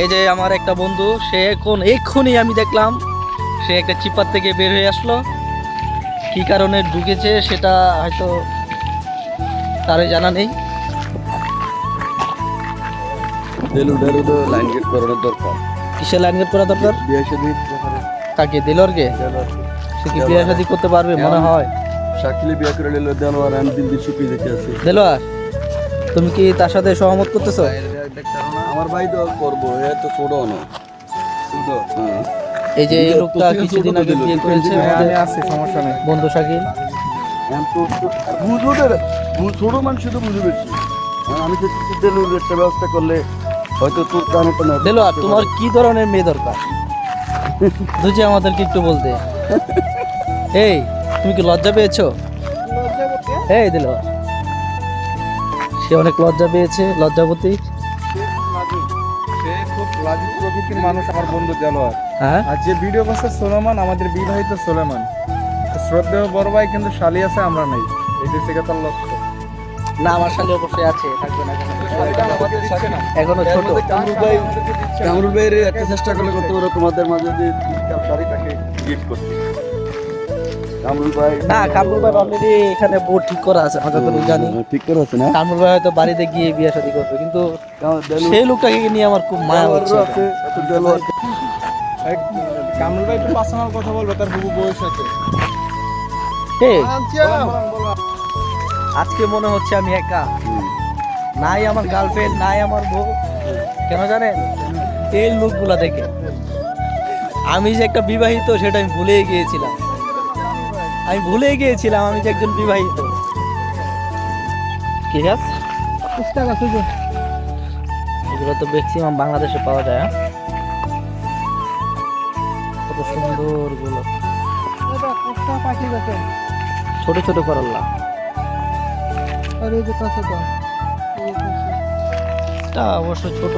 এই যে আমার একটা বন্ধু, সে এক্ষুনি আমি দেখলাম সে একটা চিপার থেকে বের হয়ে আসলো। কি কারণে ঢুকেছে সেটা হয়তো তারই জানা নেই। লাইন গেট করানোর দরকার। কিসে লাইন গেট করা দরকার? বিয়ে শাদী কাকে? দিলরকে? সে কি বিয়ে শাদী করতে পারবে মনে হয়? শাকিলে বিয়ে করে নিল দেওয়ার আমি দিন দিন শুকিয়ে যেতে আছে। দিলর, তুমি কি তার সাথে সহমত করতেছো? আমার ভাই তো করবো, এ তো ছোট না। এই যে এই লোকটা কিছুদিন আগে বিয়ে করেছে আমাদের সমস্যা নেই। বন্ধু শাকিল। ছোট মানুষ তো বুঝে পেরেছি। আমি তো দেলুর একটা ব্যবস্থা করলে হয়তো তোর কানে তো না। দিলর, তোমার কি ধরনের মেয়ে দরকার বুঝে আমাদেরকে একটু বলতে। এই, তুমি কি লজ্জা পেয়েছো? এই দিলর, সে অনেক লজ্জা পেয়েছে, লজ্জাবতী। সে খুব লাজুক প্রকৃতির মানুষ আমার বন্ধু দেলোয়ার। হ্যাঁ, আর যে ভিডিও করছে সোলোমান, আমাদের বিবাহিত সোলেমান। শ্রদ্ধেয় বড় ভাই কিন্তু শালি আছে, আমরা নেই। এটা হচ্ছে তার লক্ষ্য। না আমার শালি অবশ্যই আছে, থাকবে না কেন? এখনো ছোট। কামরুল ভাইয়ের একটা চেষ্টা করলে করতে পারো তোমাদের মাঝে যদি শাড়িটাকে গিফট করতে। কামরুল ভাই না, কামরুল ভাই অলরেডি এখানে বোর্ড ঠিক করা আছে, আমরা যতটুকু জানি। ঠিক করে আছে না? কামরুল ভাই হয়তো বাড়িতে গিয়ে বিয়ে শাদী করবে, কিন্তু সেই লোকটাকে নিয়ে আমার খুব মায়া হচ্ছে। কামরুল ভাই একটু পার্সোনাল কথা বলবে তার বুবু বউয়ের সাথে। এই, আজকে মনে হচ্ছে আমি একা, নাই আমার গার্লফ্রেন্ড, নাই আমার বউ। কেন জানেন? এই লোকগুলা দেখে আমি যে একটা বিবাহিত সেটা আমি ভুলে গিয়েছিলাম। আমি যে একজন বিবাহিত। কি গাছ? এগুলো তো ম্যাক্সিমাম বাংলাদেশে পাওয়া যায়। হ্যাঁ? কত সুন্দর গুলো, ছোট ছোট করল্লা। এটা অবশ্য ছোট।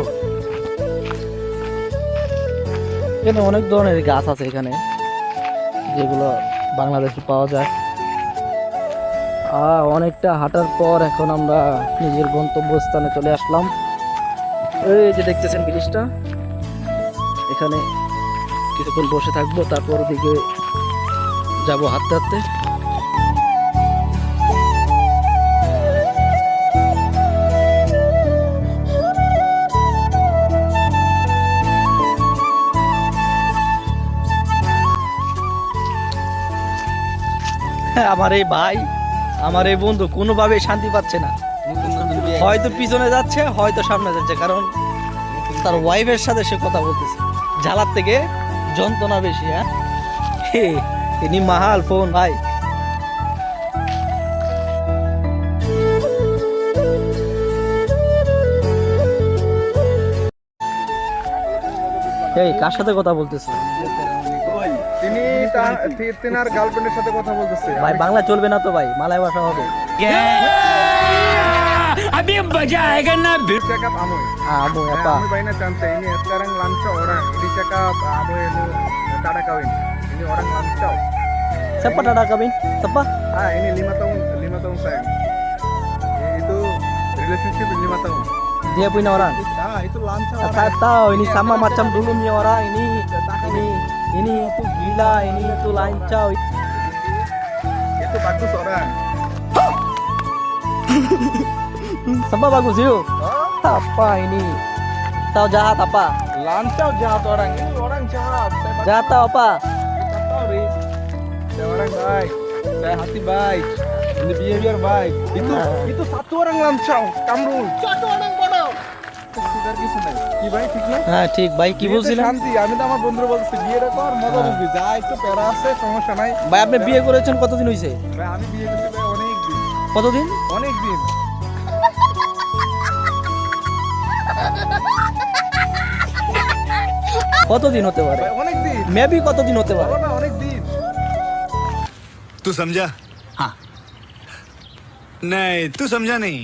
এখানে অনেক ধরনের গাছ আছে এখানে, যেগুলো বাংলাদেশে পাওয়া যায়। অনেকটা হাঁটার পর এখন আমরা নিজের গন্তব্যস্থানে চলে আসলাম। এই যে দেখতেছেন ব্রিজটা, এখানে কিছুক্ষণ বসে থাকবো, তারপর দিকে যাবো হাঁটতে হাঁটতে। আমার এই ভাই, আমার এই বন্ধু কোনোভাবে শান্তি পাচ্ছে না। হয়তো পিছনে যাচ্ছে, হয়তো সামনে যাচ্ছে, কারণ তার ওয়াইফের সাথে সে কথা বলতেছে। জ্বালার থেকে যন্ত্রণা বেশি। হ্যাঁ, ইনি মাহাল ফোন ভাই। এই কার সাথে কথা বলতেছে? তিনি তেনার গার্লফ্রেন্ডের সাথে কথা বলতেছে। ভাই বাংলা চলবে না তো ভাই, মালয় ভাষা হবে। अभी मजा आएगा ना। Cakap amoy. Amoy apa? Amoy bayi na cantik. Ini sekarang lancau orang. Ini cakap amoy itu tak ada kawin. Ini orang lancau. Siapa tada kawin? Siapa? Ini 5 tahun sayang. Itu relationship 5 tahun. Dia punya orang. Itu lancau Saya orang. tahu ini sama macam dulu punya orang. Ini itu gila, ini itu lancau. Itu bagus orang. Sama bagus yuk. Apa ini? Tahu jahat apa? Lancau jahat orang. Ini orang jahat. Jahat tahu apa? Kita tahu Riz. Saya orang baik. Saya hati baik. Ini behavior baik. Itu satu orang lancau. Kamrul. Satu orang bodoh. Sugar কিছু নাই কি ভাই, ঠিক না? হ্যাঁ ঠিক ভাই, কি বলছিলেন? শান্তি। আমি তো আমার বন্ধুরা বলছি বিয়েটা কর, মজা বুঝবি, যা একটু প্যারা আছে সমস্যা নাই। ভাই আপনি বিয়ে করেছেন কতদিন হয়েছে? ভাই আমি বিয়ে করতে ভাই অনেক দিন। কতদিন? অনেক দিন। কতদিন হতে পারে? ভাই অনেক দিন। মেবি কতদিন হতে পারে? না অনেক দিন। तू समझा? हाँ नहीं, तू समझा नहीं।